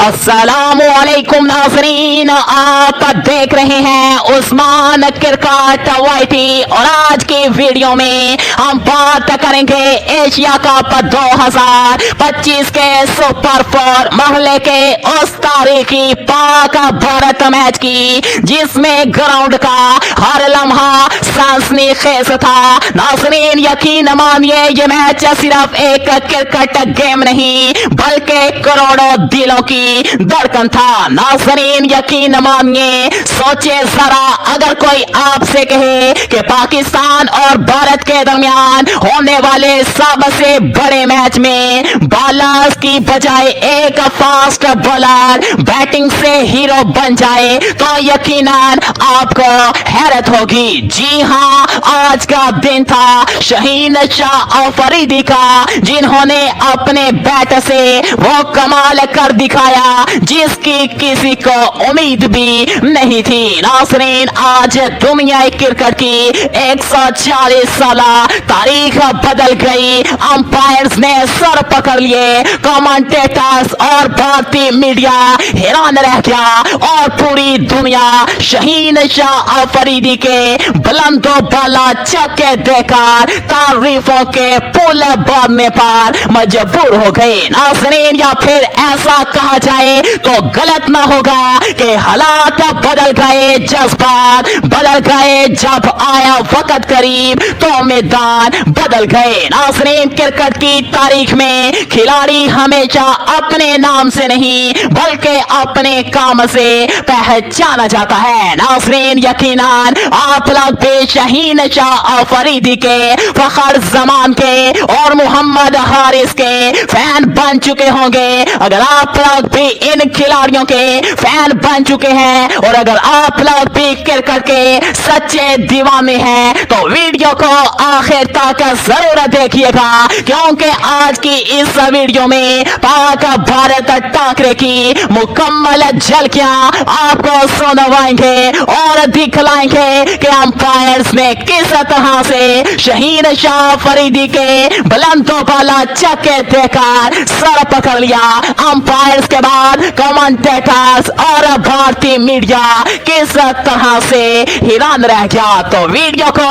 अस्सलामुअलैकुम नाज़रीन, आप देख रहे हैं उस्मान क्रिकेट वाईटी और आज की वीडियो में हम बात करेंगे एशिया कप 2025 के सुपर 4 महले के उस तारीखी पाक भारत मैच की जिसमें ग्राउंड का हर लम्हा सनसनीखेज था। नाज़रीन यकीन मानिए ये मैच सिर्फ एक क्रिकेट गेम नहीं बल्कि करोड़ों दिलों की धड़कन था। नाज़रीन यकीन मानिए, सोचे जरा अगर कोई आपसे कहे कि पाकिस्तान और भारत के दरमियान होने वाले सबसे बड़े मैच में बॉलर्स की बजाय एक फास्ट बॉलर बैटिंग से हीरो बन जाए तो यकीनन आपको हैरत होगी। जी हां, आज का दिन था शहीन शाह अफरीदी का, जिन्होंने अपने बैट से वो कमाल कर दिखाया जिसकी किसी को उम्मीद भी नहीं थी। नाज़रीन आज दुनिया क्रिकेट की 140 साल तारीख बदल गई। अंपायर्स ने सर पकड़ लिए, कमेंटेटर्स और भारतीय मीडिया हैरान रह गया और पूरी दुनिया शहीन शाह अफरीदी के बुलंदो बाला छक्के देकर तारीफों के पुल बांधने पर मजबूर हो गए। नाज़रीन या फिर ऐसा कहा जाए तो गलत ना होगा कि हालात बदल गए, जज्बात बदल गए, जब आया वक्त करीब तो मैदान बदल गए। नाज़रीन क्रिकेट की तारीख में खिलाड़ी हमेशा अपने नाम से नहीं बल्कि अपने काम से पहचाना जाता है। नाज़रीन यकीनन आप लोग भी शहीन शाह अफरीदी के, फखर जमान के और मोहम्मद हारिस के फैन बन चुके होंगे। अगर आप लोग भी इन खिलाड़ियों के फैन बन चुके हैं और अगर आप लोग भी क्रिकेट के सच्चे दीवाने हैं तो वीडियो को आखिर तक जरूर देखिएगा, क्योंकि आज की इस वीडियो में पाक भारत टाकरे की मुकम्मल झलकियां आपको सुनवाएंगे और दिखलाएंगे कि अंपायर्स ने किस तरह से शहीन शाह अफरीदी के बुलंदो बाला छक्के देकर सर पकड़ लिया। अंपायर्स के बाद कमेंटेटर्स और भारतीय मीडिया किस तरह से हैरान रह गया। तो वीडियो को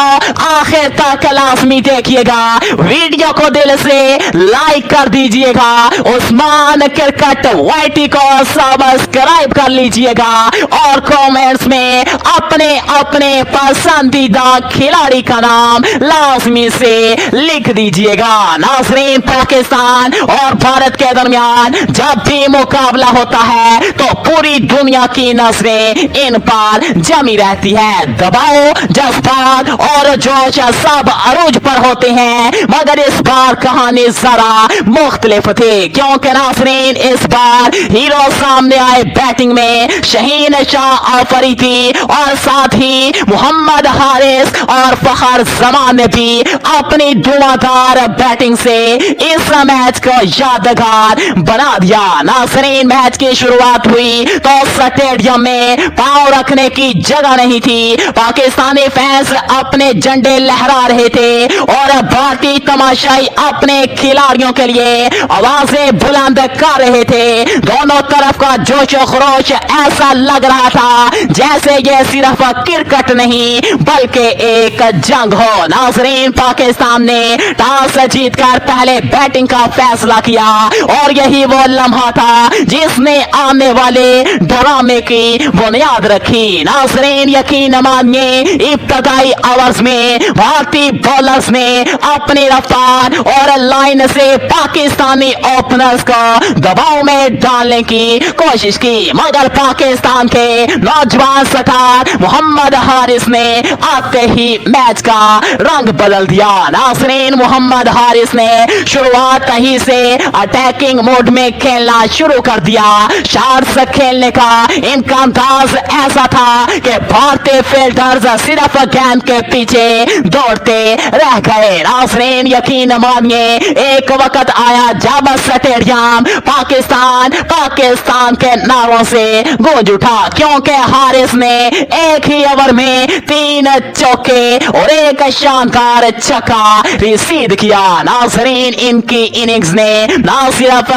आखिर तक लाजमी देखिएगा, वीडियो को दिल से लाइक कर दीजिएगा, उस्मान क्रिकेट वाईटी को सब्सक्राइब कर लीजिएगा और कमेंट्स में अपने अपने पसंदीदा खिलाड़ी का नाम लाजमी से लिख दीजिएगा। नाज़रीन पाकिस्तान और भारत के दरमियान जब भी मुकाबला होता है तो पूरी दुनिया की नजरें इन पर जमी रहती है। दबाव, जज्बात और जोश सब अरूज पर होते हैं, मगर इस बार कहानी जरा मुख्तलिफ थी, क्योंकि नाज़रीन इस बार हीरो सामने आए बैटिंग में शहीन शाह अफरीदी और साथ ही मोहम्मद हारिस और फखर जमान ने भी अपनी धुआंधार बैटिंग से इस मैच को यादगार बना दिया। नाज़रीन मैच की शुरुआत हुई तो स्टेडियम में पांव रखने की जगह नहीं थी। पाकिस्तानी फैंस अपने झंडे लहरा रहे थे और भारतीय तमाशाई अपने खिलाड़ियों के लिए आवाजें बुलंद कर रहे थे। दोनों तरफ का जोश और खरोश ऐसा लग रहा था जैसे ये सिर्फ क्रिकेट नहीं बल्कि एक जंग हो। नाज़रीन पाकिस्तान ने टॉस जीतकर पहले बैटिंग का फैसला किया और यही वो लम्हा था जिसने आने वाले ड्रामे की बुनियाद रखी। नाज़रीन यकीन मानिए, इब्तदाई ओवर्स में भारतीय बॉलर्स ने अपनी रफ्तार और लाइन से पाकिस्तानी ओपनर्स को दबाव में डालने की कोशिश की, मगर पाकिस्तान के नौजवान स्टार मोहम्मद हारिस ने आते ही मैच का रंग बदल दिया। नाज़रीन मोहम्मद हारिस ने शुरुआत ही से अटैकिंग मोड में खेलना शुरू कर दिया। शॉट्स खेलने का इनका अंदाज ऐसा था कि भारतीय फील्डर्स सिर्फ गेंद के पीछे दौड़ते रह गए। नाज़रीन यकीन मानिए, एक वक्त आया जब स्टेडियम पाकिस्तान के नारों से गूंज उठा, क्योंकि हारिस ने एक ही ओवर में 3 चौके और एक शानदार छक्का रिसीव किया। नाज़रीन इनकी इनिंग्स ने ना सिर्फ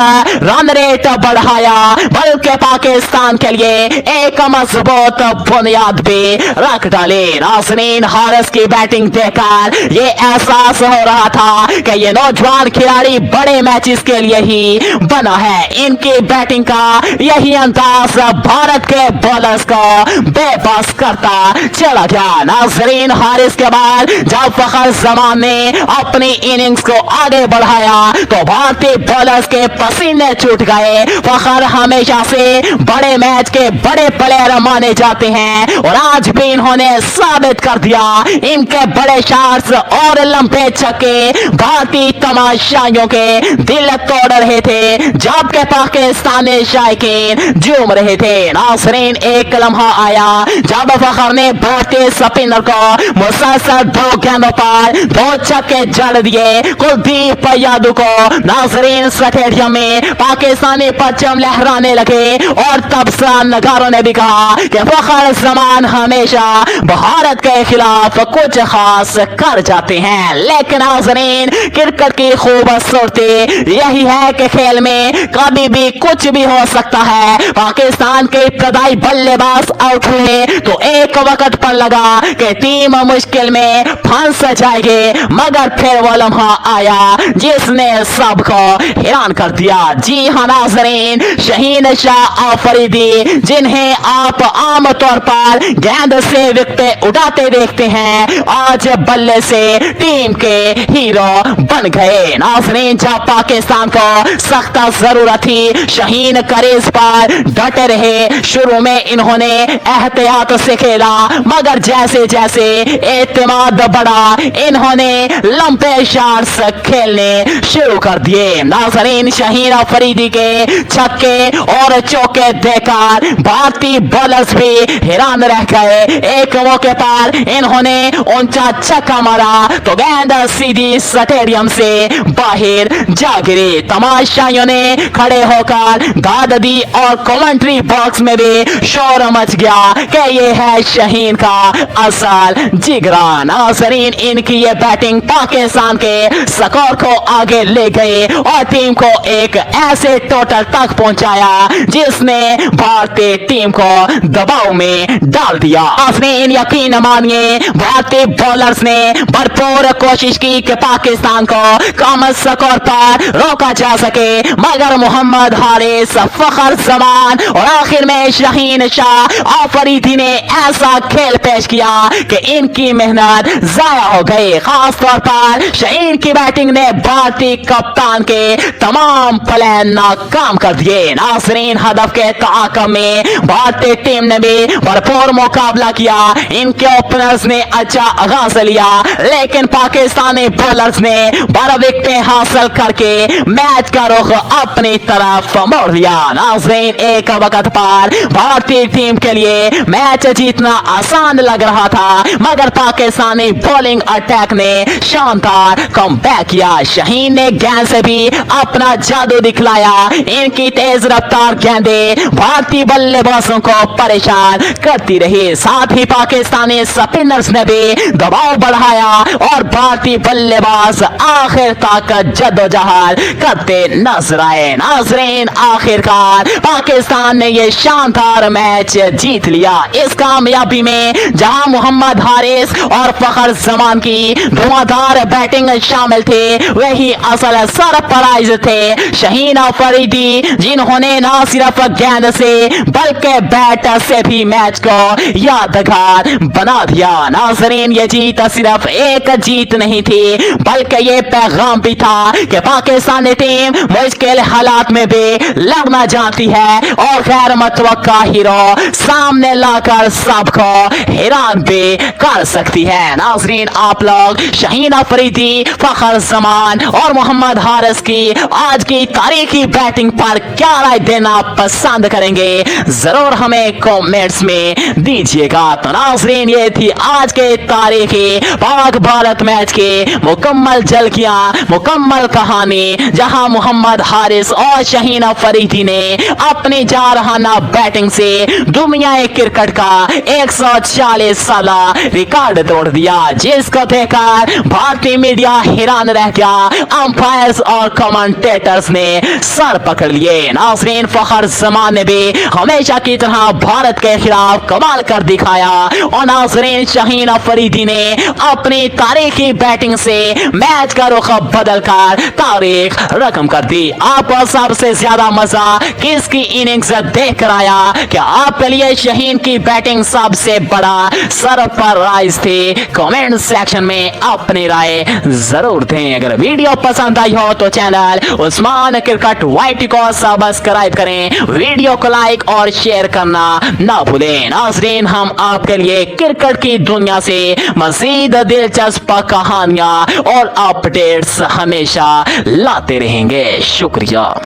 रन रेट बढ़ा बढ़ाया बल्कि पाकिस्तान के लिए एक मजबूत बुनियाद भी रख डाली। नाज़रीन, हारिस की बैटिंग देखकर ये एहसास हो रहा था कि ये नौजवान खिलाड़ी बड़े मैचेस के लिए ही बना है। इनकी बैटिंग का यही अंदाज भारत के बॉलर्स को बेबस करता चला गया। नाज़रीन, हारिस के बाद जब फखर जमान ने अपनी इनिंग्स को आगे बढ़ाया तो भारतीय बॉलर्स के पसीने छूट गए। फखर हमेशा से बड़े मैच के बड़े प्लेयर माने जाते हैं और आज भी इन्होंने साबित कर दिया। इनके बड़े शॉट्स और लंबे छक्के भारतीय तमाशाइयों के दिल तोड़ रहे थे, जबकि पाकिस्तानी शायकीन झूम रहे थे। नाज़रीन, एक लम्हा आया जब फखर ने भारतीय स्पिनर को मुसलसल 2 गेंदों पर 2 छक्के जड़ दिए कुलदीप यादव को। नाज़रीन, स्टेडियम में पाकिस्तानी परचम लहराने लगे और तब से नगारों ने भी कहा कि फखर जमान हमेशा भारत के खिलाफ कुछ खास कर जाते हैं। लेकिन नाज़रीन, क्रिकेट की खूबसूरती यही है कि खेल में कभी भी कुछ भी हो सकता है। पाकिस्तान के इब्तदाई बल्लेबाज आउट हुए तो एक वक्त पर लगा कि टीम मुश्किल में फंस जाएगी, मगर फिर वो लम्हा आया जिसने सबको हैरान कर दिया। जी हाँ नाज़रीन, शहीन शाह आफरीदी, जिन्हें आप आम तौर पर गेंद से विकेट उड़ाते देखते हैं, आज बल्ले से टीम के हीरो बन गए। नाज़रीन, जब पाकिस्तान को सख्त जरूरत थी, शहीन क्रीज पर डटे रहे। शुरू में इन्होंने एहतियात से खेला, मगर जैसे जैसे एतमाद बढ़ा इन्होंने लंबे शॉट्स खेलने शुरू कर दिए। नाज़रीन, शहीन अफरीदी के छक्के और चौके देखकर भारतीय बॉलर्स भी हैरान रह गए। एक मौके पर इन्होंने ऊंचा छक्का मारा तो गेंद सीधी स्टेडियम से बाहर जा गिरी। तमाशाइयों ने खड़े होकर दाद दी और कमेंट्री बॉक्स में भी शोर मच गया कि ये है शहीन का असल जिगरा। नाज़रीन, इनकी ये बैटिंग पाकिस्तान के स्कोर को आगे ले गए और टीम को एक ऐसे टोटल तक पहुंचाया जिसने भारतीय टीम को दबाव में डाल दिया। नाज़रीन, यकीन मानिए भारतीय बॉलर्स ने भरपूर कोशिश की कि पाकिस्तान को कम स्कोर पर रोका जा सके, मगर मोहम्मद हारिस, फखर जमान और आखिर में शहीन शाह आफरीदी ने ऐसा खेल पेश किया कि इनकी मेहनत जाया हो गई। खास तौर पर शहीन की बैटिंग ने भारतीय कप्तान के तमाम प्लान नाकाम कर दिए। नाज़रीन, हदफ के ताक़ब में भारतीय टीम ने भी भरपूर मुकाबला किया। इनके ओपनर्स ने अच्छा आगाज लिया, लेकिन पाकिस्तानी बॉलर्स ने 12 विकेटें हासिल करके मैच का रुख अपनी तरफ मोड़ दिया। नाज़रीन, एक वक्त पर भारतीय टीम के लिए मैच जीतना आसान लग रहा था, मगर पाकिस्तानी बॉलिंग अटैक ने शानदार कमबैक किया। शहीन ने गेंद से भी अपना जादू दिखलाया। इनकी तेज रफ्तार गेंदें भारतीय बल्लेबाजों को परेशान करती रही। साथ ही पाकिस्तानी स्पिनर्स ने भी दबाव बढ़ाया और भारतीय बल्लेबाज आखिर तक जद्दोजहद करते नजर आए। नाज़रीन, आखिरकार पाकिस्तान ने यह शानदार मैच जीत लिया। इस कामयाबी में जहां मोहम्मद हारिस और फखर जमान की धुआंधार बैटिंग शामिल थे, वही असल सरप्राइज थे शहीन अफरीदी, जिन्होंने न सिर्फ गेंद से बल्कि बैट से भी मैच को यादगार बना दिया। नाज़रीन, ये जीत सिर्फ एक जीत नहीं थी, बल्कि ये पैगाम भी था कि पाकिस्तानी टीम मुश्किल हालात में भी लड़ना जानती है और गैर मुतवक्का हीरो सामने लाकर सबको हैरान भी कर सकती है। नाज़रीन, आप लोग शहीन अफरीदी, फखर जमान और मोहम्मद हारिस की आज की तारीखी बैटिंग पर क्या राय देना पसंद करेंगे, जरूर हमें कमेंट्स में दीजिएगा। तो नाज़रीन, ये थी आज के तारीखी पाक भारत मैच के मुकम्मल झलकियां, मुकम्मल कहानी, जहां मोहम्मद हारिस और शहीन अफरीदी ने अपनी जारहाना बैटिंग से दुनिया क्रिकेट का 140 साल रिकॉर्ड तोड़ दिया, जिसको देखकर भारतीय मीडिया हैरान रह गया। अंपायर्स और कमेंटेटर्स ने सर पकड़ लिए। नाज़रीन फखर जमान ने भी हमेशा की तरह भारत के खिलाफ कमाल कर दिखाया और नाज़रीन शाहीन अफरीदी ने अपनी तारीखी बैटिंग से मैच का रुख बदल कर तारीख रकम कर दी। आपको सबसे ज्यादा मजा किसकी इनिंग्स देख कर आया? क्या आपके लिए शाहीन की बैटिंग सबसे बड़ा सरप्राइज थी? कमेंट सेक्शन में अपनी राय जरूर दें। अगर वीडियो पसंद आई हो तो चैनल उस्मान क्रिकेट वाईटी को सब्सक्राइब करें, वीडियो को लाइक और शेयर करना ना भूलें। नाज़रीन हम आपके लिए क्रिकेट की दुनिया से मज़ीद दिलचस्प कहानियां और अपडेट्स हमेशा लाते रहेंगे। शुक्रिया।